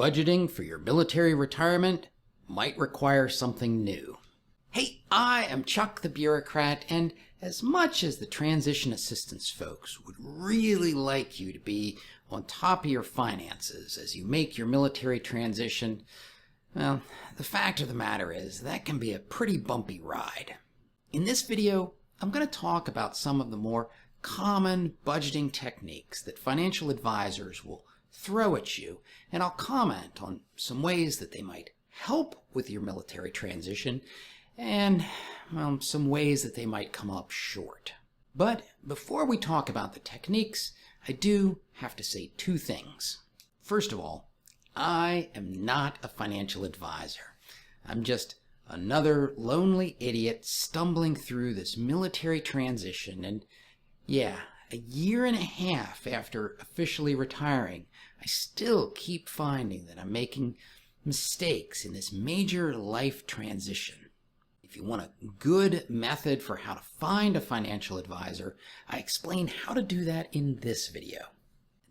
budgeting for your military retirement might require something new. Hey, I am Chuck the Bureaucrat, and as much as the transition assistance folks would really like you to be on top of your finances as you make your military transition, well, the fact of the matter is that can be a pretty bumpy ride. In this video, I'm going to talk about some of the more common budgeting techniques that financial advisors will throw at you, and I'll comment on some ways that they might help with your military transition and, well, some ways that they might come up short. But before we talk about the techniques, I do have to say two things. First of all, I am not a financial advisor. I'm just another lonely idiot stumbling through this military transition, and yeah, a year and a half after officially retiring, I still keep finding that I'm making mistakes in this major life transition. If you want a good method for how to find a financial advisor, I explain how to do that in this video.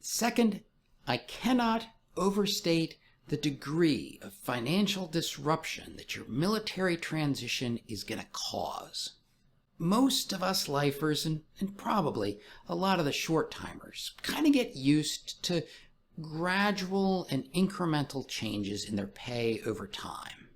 Second, I cannot overstate the degree of financial disruption that your military transition is going to cause. Most of us lifers, and probably a lot of the short-timers, kind of get used to gradual and incremental changes in their pay over time.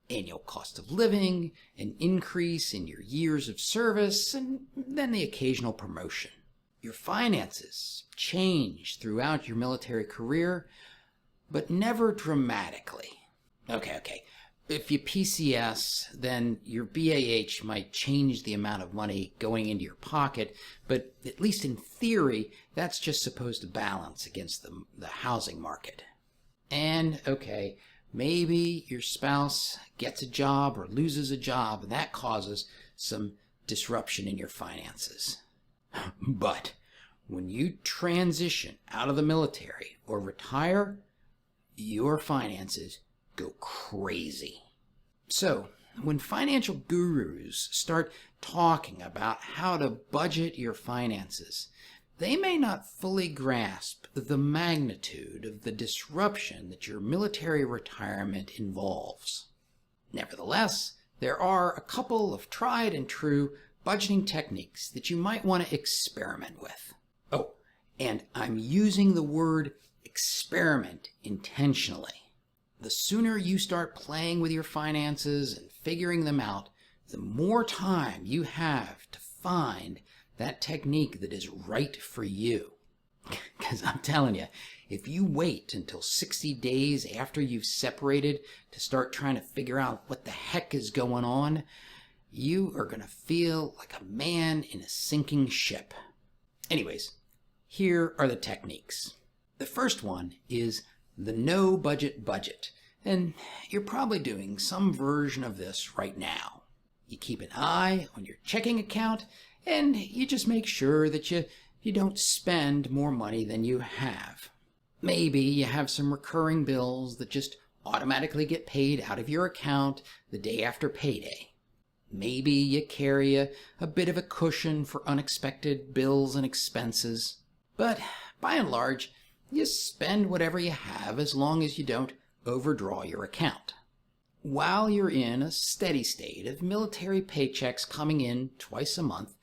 Annual cost of living, an increase in your years of service, and then the occasional promotion. Your finances change throughout your military career, but never dramatically. Okay. If you PCS, then your BAH might change the amount of money going into your pocket, but at least in theory, that's just supposed to balance against the housing market. And, okay, maybe your spouse gets a job or loses a job, and that causes some disruption in your finances. But when you transition out of the military or retire, your finances go crazy. So, when financial gurus start talking about how to budget your finances, they may not fully grasp the magnitude of the disruption that your military retirement involves. Nevertheless, there are a couple of tried and true budgeting techniques that you might want to experiment with. Oh, and I'm using the word experiment intentionally. The sooner you start playing with your finances and figuring them out, the more time you have to find that technique that is right for you. Because I'm telling you, if you wait until 60 days after you've separated to start trying to figure out what the heck is going on, you are going to feel like a man in a sinking ship. Anyways, here are the techniques. The first one is the no budget budget, and you're probably doing some version of this right now. You keep an eye on your checking account, and you just make sure that you don't spend more money than you have. Maybe you have some recurring bills that just automatically get paid out of your account the day after payday. Maybe you carry a bit of a cushion for unexpected bills and expenses. But by and large, you spend whatever you have as long as you don't overdraw your account. While you're in a steady state of military paychecks coming in twice a month,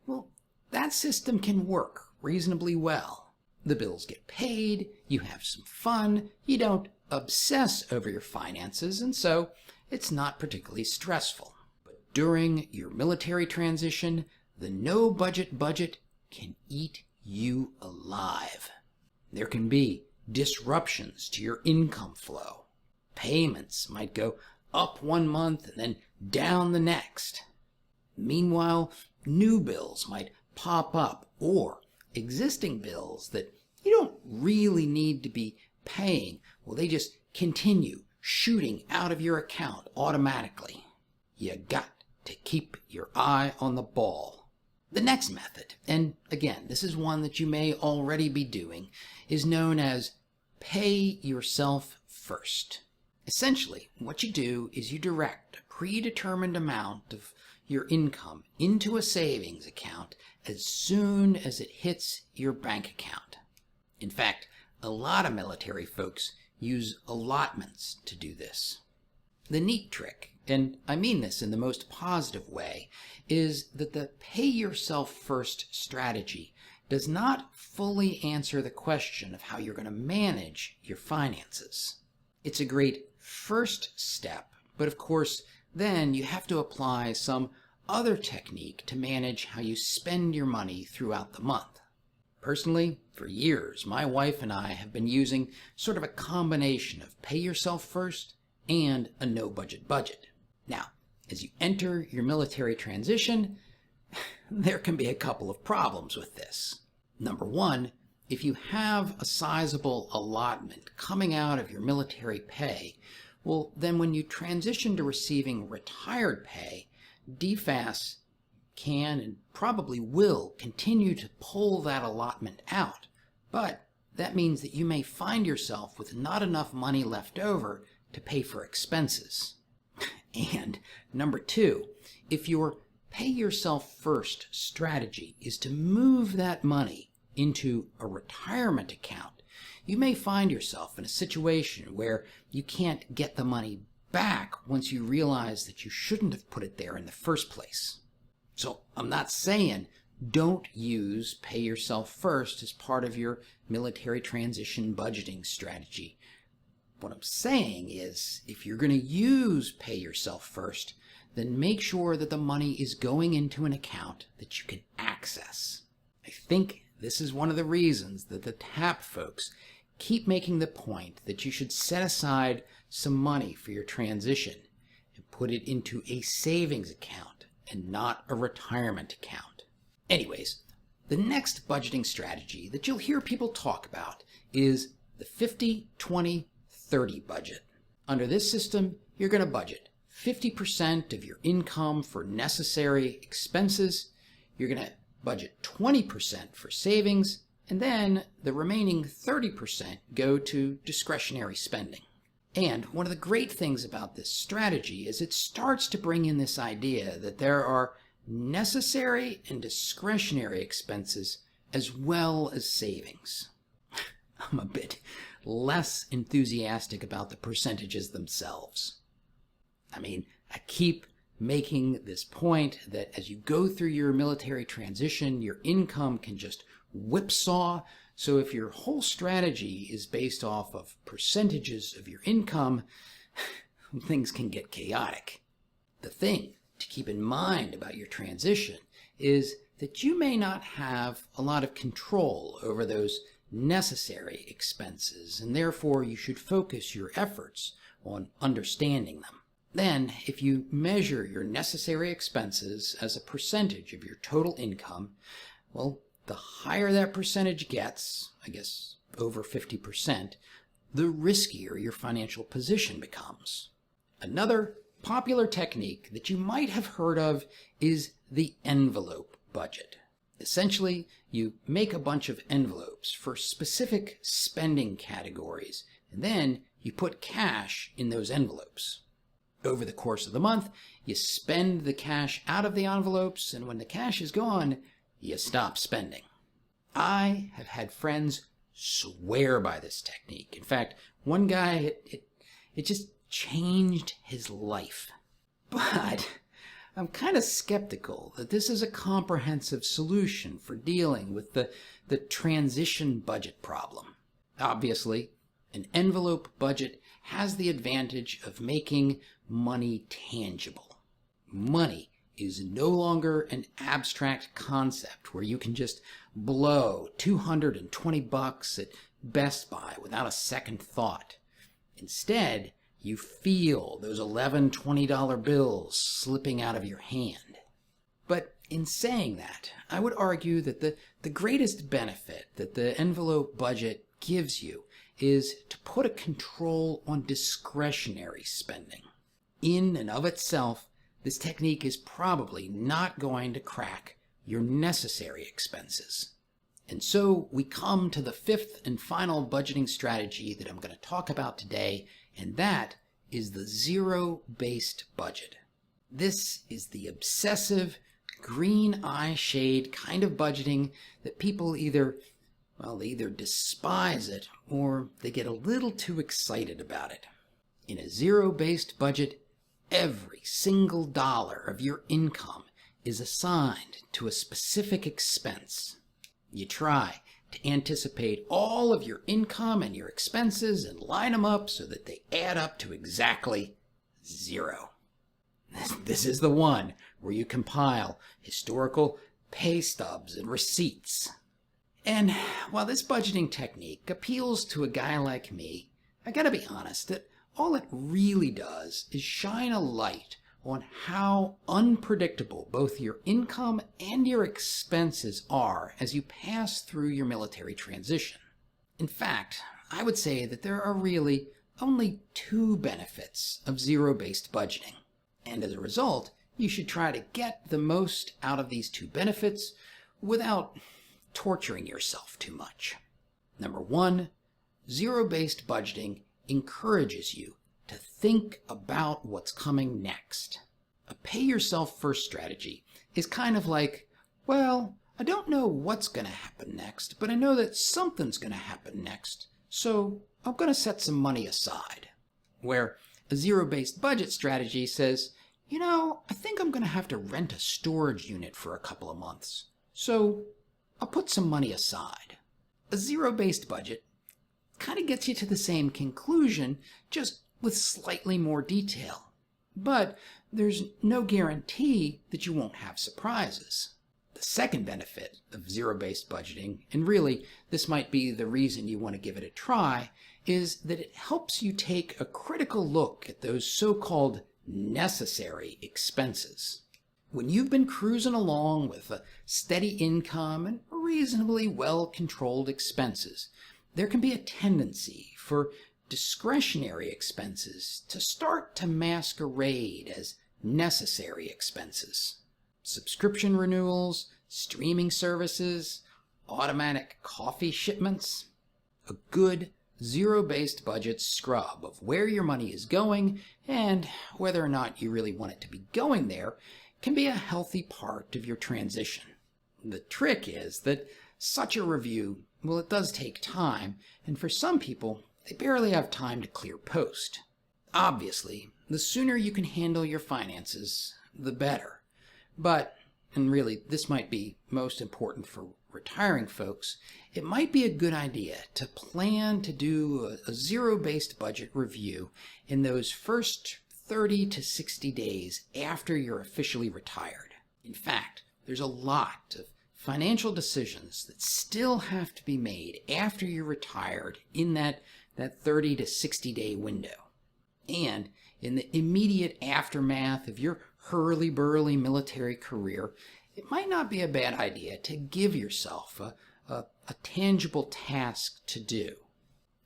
well, that system can work reasonably well. The bills get paid, you have some fun, you don't obsess over your finances, and so it's not particularly stressful. But during your military transition, the no budget budget can eat you alive. There can be disruptions to your income flow. Payments might go up one month and then down the next. Meanwhile, new bills might pop up, or existing bills that you don't really need to be paying, well, they just continue shooting out of your account automatically. You got to keep your eye on the ball. The next method, and again, this is one that you may already be doing, is known as pay yourself first. Essentially, what you do is you direct a predetermined amount of your income into a savings account as soon as it hits your bank account. In fact, a lot of military folks use allotments to do this. The neat trick, and I mean this in the most positive way, is that the pay yourself first strategy does not fully answer the question of how you're going to manage your finances. It's a great first step, but of course, then you have to apply some other technique to manage how you spend your money throughout the month. Personally, for years, my wife and I have been using sort of a combination of pay yourself first and a no-budget budget. Now, as you enter your military transition, there can be a couple of problems with this. Number one, if you have a sizable allotment coming out of your military pay, well, then when you transition to receiving retired pay, DFAS can and probably will continue to pull that allotment out. But that means that you may find yourself with not enough money left over to pay for expenses. And number two, if your pay yourself first strategy is to move that money into a retirement account, you may find yourself in a situation where you can't get the money back once you realize that you shouldn't have put it there in the first place. So I'm not saying don't use pay yourself first as part of your military transition budgeting strategy. What I'm saying is if you're going to use pay yourself first, then make sure that the money is going into an account that you can access. I think this is one of the reasons that the TAP folks keep making the point that you should set aside some money for your transition and put it into a savings account and not a retirement account. Anyways, the next budgeting strategy that you'll hear people talk about is the 50-20-30 budget. Under this system, you're going to budget 50% of your income for necessary expenses. You're going to budget 20% for savings, and then the remaining 30% go to discretionary spending. And one of the great things about this strategy is it starts to bring in this idea that there are necessary and discretionary expenses as well as savings. I'm a bit less enthusiastic about the percentages themselves. I mean, I keep making this point that as you go through your military transition, your income can just whipsaw. So if your whole strategy is based off of percentages of your income, things can get chaotic. The thing to keep in mind about your transition is that you may not have a lot of control over those necessary expenses, and therefore you should focus your efforts on understanding them. Then, if you measure your necessary expenses as a percentage of your total income, well, the higher that percentage gets, I guess over 50%, the riskier your financial position becomes. Another popular technique that you might have heard of is the envelope budget. Essentially, you make a bunch of envelopes for specific spending categories, and then you put cash in those envelopes. Over the course of the month, you spend the cash out of the envelopes, and when the cash is gone, you stop spending. I have had friends swear by this technique. In fact, one guy, it just changed his life. But I'm kind of skeptical that this is a comprehensive solution for dealing with the transition budget problem. Obviously, an envelope budget has the advantage of making money tangible. Money is no longer an abstract concept where you can just blow $220 at Best Buy without a second thought. Instead, you feel those $11, $20 bills slipping out of your hand. But in saying that, I would argue that the greatest benefit that the envelope budget gives you is to put a control on discretionary spending. In and of itself, this technique is probably not going to crack your necessary expenses. And so we come to the fifth and final budgeting strategy that I'm going to talk about today, and that is the zero-based budget. This is the obsessive, green eye shade kind of budgeting that people either well, they either despise it or they get a little too excited about it. In a zero-based budget, every single dollar of your income is assigned to a specific expense. You try to anticipate all of your income and your expenses and line them up so that they add up to exactly zero. This is the one where you compile historical pay stubs and receipts. And while this budgeting technique appeals to a guy like me, I gotta be honest that all it really does is shine a light on how unpredictable both your income and your expenses are as you pass through your military transition. In fact, I would say that there are really only two benefits of zero-based budgeting. And as a result, you should try to get the most out of these two benefits without torturing yourself too much. Number one, zero-based budgeting encourages you to think about what's coming next. A pay-yourself-first strategy is kind of like, well, I don't know what's going to happen next, but I know that something's going to happen next, so I'm going to set some money aside. Where a zero-based budget strategy says, I think I'm going to have to rent a storage unit for a couple of months, so I'll put some money aside. A zero-based budget kind of gets you to the same conclusion, just with slightly more detail. But there's no guarantee that you won't have surprises. The second benefit of zero-based budgeting, and really this might be the reason you want to give it a try, is that it helps you take a critical look at those so-called necessary expenses. When you've been cruising along with a steady income and reasonably well-controlled expenses, there can be a tendency for discretionary expenses to start to masquerade as necessary expenses. Subscription renewals, streaming services, automatic coffee shipments. A good zero-based budget scrub of where your money is going and whether or not you really want it to be going there can be a healthy part of your transition. The trick is that such a review, well, it does take time, and for some people, they barely have time to clear post. Obviously, the sooner you can handle your finances, the better. But, and really this might be most important for retiring folks, it might be a good idea to plan to do a zero-based budget review in those first 30 to 60 days after you're officially retired. In fact, there's a lot of financial decisions that still have to be made after you're retired in that 30 to 60 day window. And in the immediate aftermath of your hurly-burly military career, it might not be a bad idea to give yourself a tangible task to do.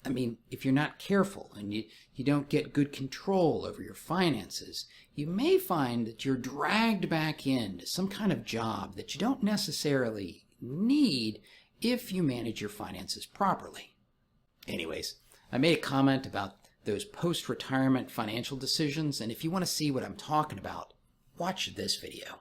I mean, if you're not careful and you don't get good control over your finances, you may find that you're dragged back into some kind of job that you don't necessarily need if you manage your finances properly. Anyways, I made a comment about those post-retirement financial decisions, and if you want to see what I'm talking about, watch this video.